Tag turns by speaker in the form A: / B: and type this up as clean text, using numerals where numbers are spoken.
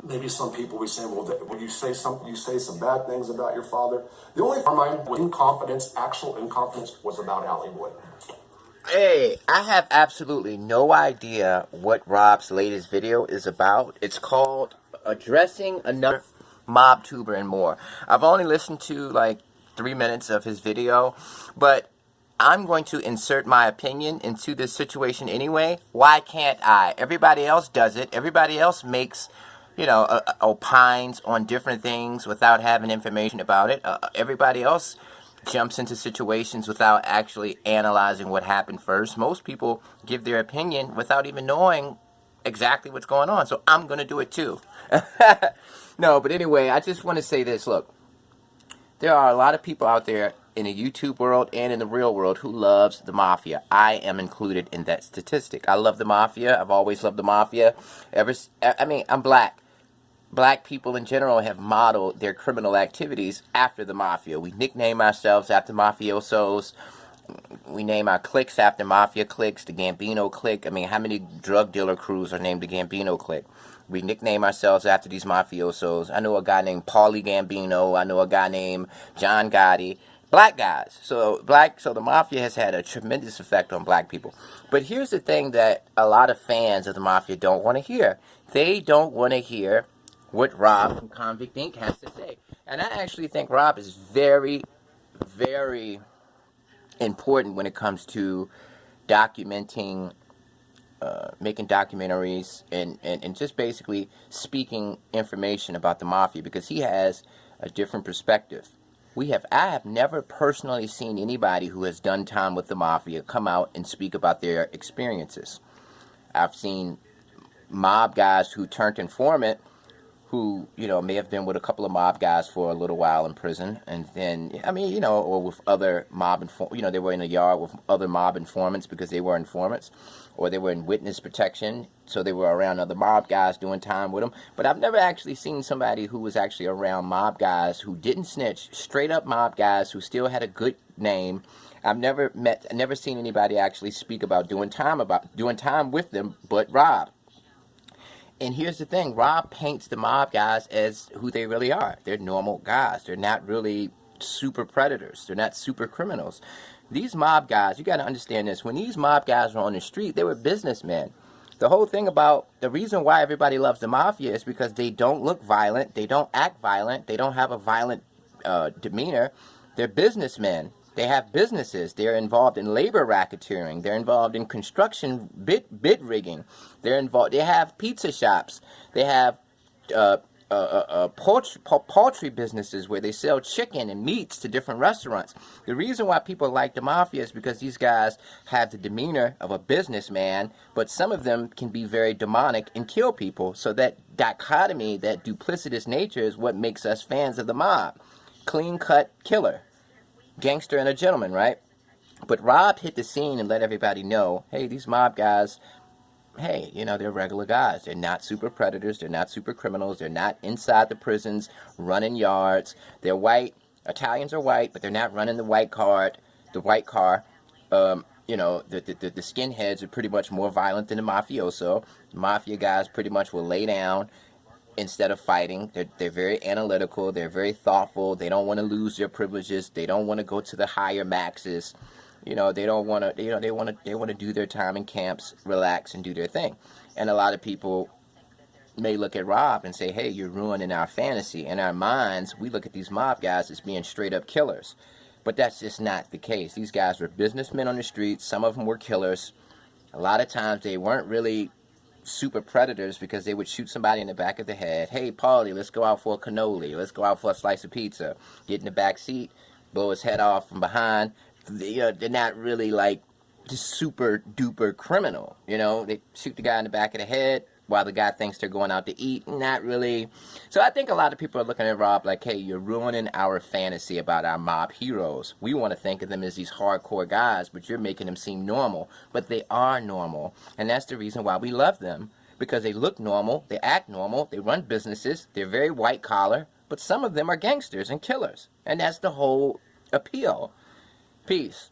A: Maybe some people will be saying, well, when you say something, you say some bad things about your father. The only time mine was incompetence, actual incompetence, was about Hollywood.
B: Hey, I have absolutely no idea what Rob's latest video is about. It's called Addressing Another Mob Tuber and More. I've only listened to like 3 minutes of his video, but I'm going to insert my opinion into this situation anyway. Why can't I? Everybody else does it. Everybody else makes, opines on different things without having information about it. Everybody else jumps into situations without actually analyzing what happened first. Most people give their opinion without even knowing exactly what's going on. So I'm going to do it too. No, but anyway, I just want to say this. Look, there are a lot of people out there in the YouTube world and in the real world who loves the Mafia. I am included in that statistic. I love the Mafia. I've always loved the Mafia. I'm black. Black people in general have modeled their criminal activities after the Mafia. We nickname ourselves after mafiosos. We name our cliques after mafia cliques, the Gambino clique. I mean, how many drug dealer crews are named the Gambino clique? We nickname ourselves after these mafiosos. I know a guy named Paulie Gambino. I know a guy named John Gotti. Black guys. So the Mafia has had a tremendous effect on black people. But here's the thing that a lot of fans of the Mafia don't want to hear. They don't want to hear what Rob from Convict Inc. has to say. And I actually think Rob is very, very important when it comes to documenting, making documentaries, and just basically speaking information about the Mafia, because he has a different perspective. I have never personally seen anybody who has done time with the Mafia come out and speak about their experiences. I've seen mob guys who turned informant who, may have been with a couple of mob guys for a little while in prison, and then, or with other mob, they were in a yard with other mob informants because they were informants, or they were in witness protection, so they were around other mob guys doing time with them. But I've never actually seen somebody who was actually around mob guys who didn't snitch, straight up mob guys who still had a good name. I've never seen anybody actually speak about doing time with them, but Rob. And here's the thing, Rob paints the mob guys as who they really are. They're normal guys. They're not really super predators. They're not super criminals. These mob guys, you got to understand this. When these mob guys were on the street, they were businessmen. The whole thing about the reason why everybody loves the Mafia is because they don't look violent. They don't act violent. They don't have a violent demeanor. They're businessmen. They have businesses. They're involved in labor racketeering. They're involved in construction bid rigging. They're involved. They have pizza shops. They have poultry businesses where they sell chicken and meats to different restaurants. The reason why people like the Mafia is because these guys have the demeanor of a businessman, but some of them can be very demonic and kill people. So that dichotomy, that duplicitous nature, is what makes us fans of the mob. Clean-cut killer. Gangster and a gentleman, right? But Rob hit the scene and let everybody know, hey, these mob guys, hey, they're regular guys. They're not super predators. They're not super criminals. They're not inside the prisons running yards. They're white. Italians are white, but they're not running the white car. The skinheads are pretty much more violent than the mafioso. The mafia guys pretty much will lay down instead of fighting. They're very analytical. They're very thoughtful. They don't want to lose their privileges. They don't want to go to the higher maxes. They don't want to. They want to do their time in camps, relax, and do their thing. And a lot of people may look at Rob and say, "Hey, you're ruining our fantasy." In our minds, we look at these mob guys as being straight up killers, but that's just not the case. These guys were businessmen on the streets. Some of them were killers. A lot of times, they weren't really super predators because they would shoot somebody in the back of the head. Hey, Paulie, let's go out for a cannoli. Let's go out for a slice of pizza. Get in the back seat, blow his head off from behind. They're not really like just super duper criminal. They shoot the guy in the back of the head while the guy thinks they're going out to eat. Not really. So I think a lot of people are looking at Rob like, hey, you're ruining our fantasy about our mob heroes. We want to think of them as these hardcore guys, but you're making them seem normal. But they are normal. And that's the reason why we love them. Because they look normal, they act normal, they run businesses, they're very white collar, but some of them are gangsters and killers. And that's the whole appeal. Peace.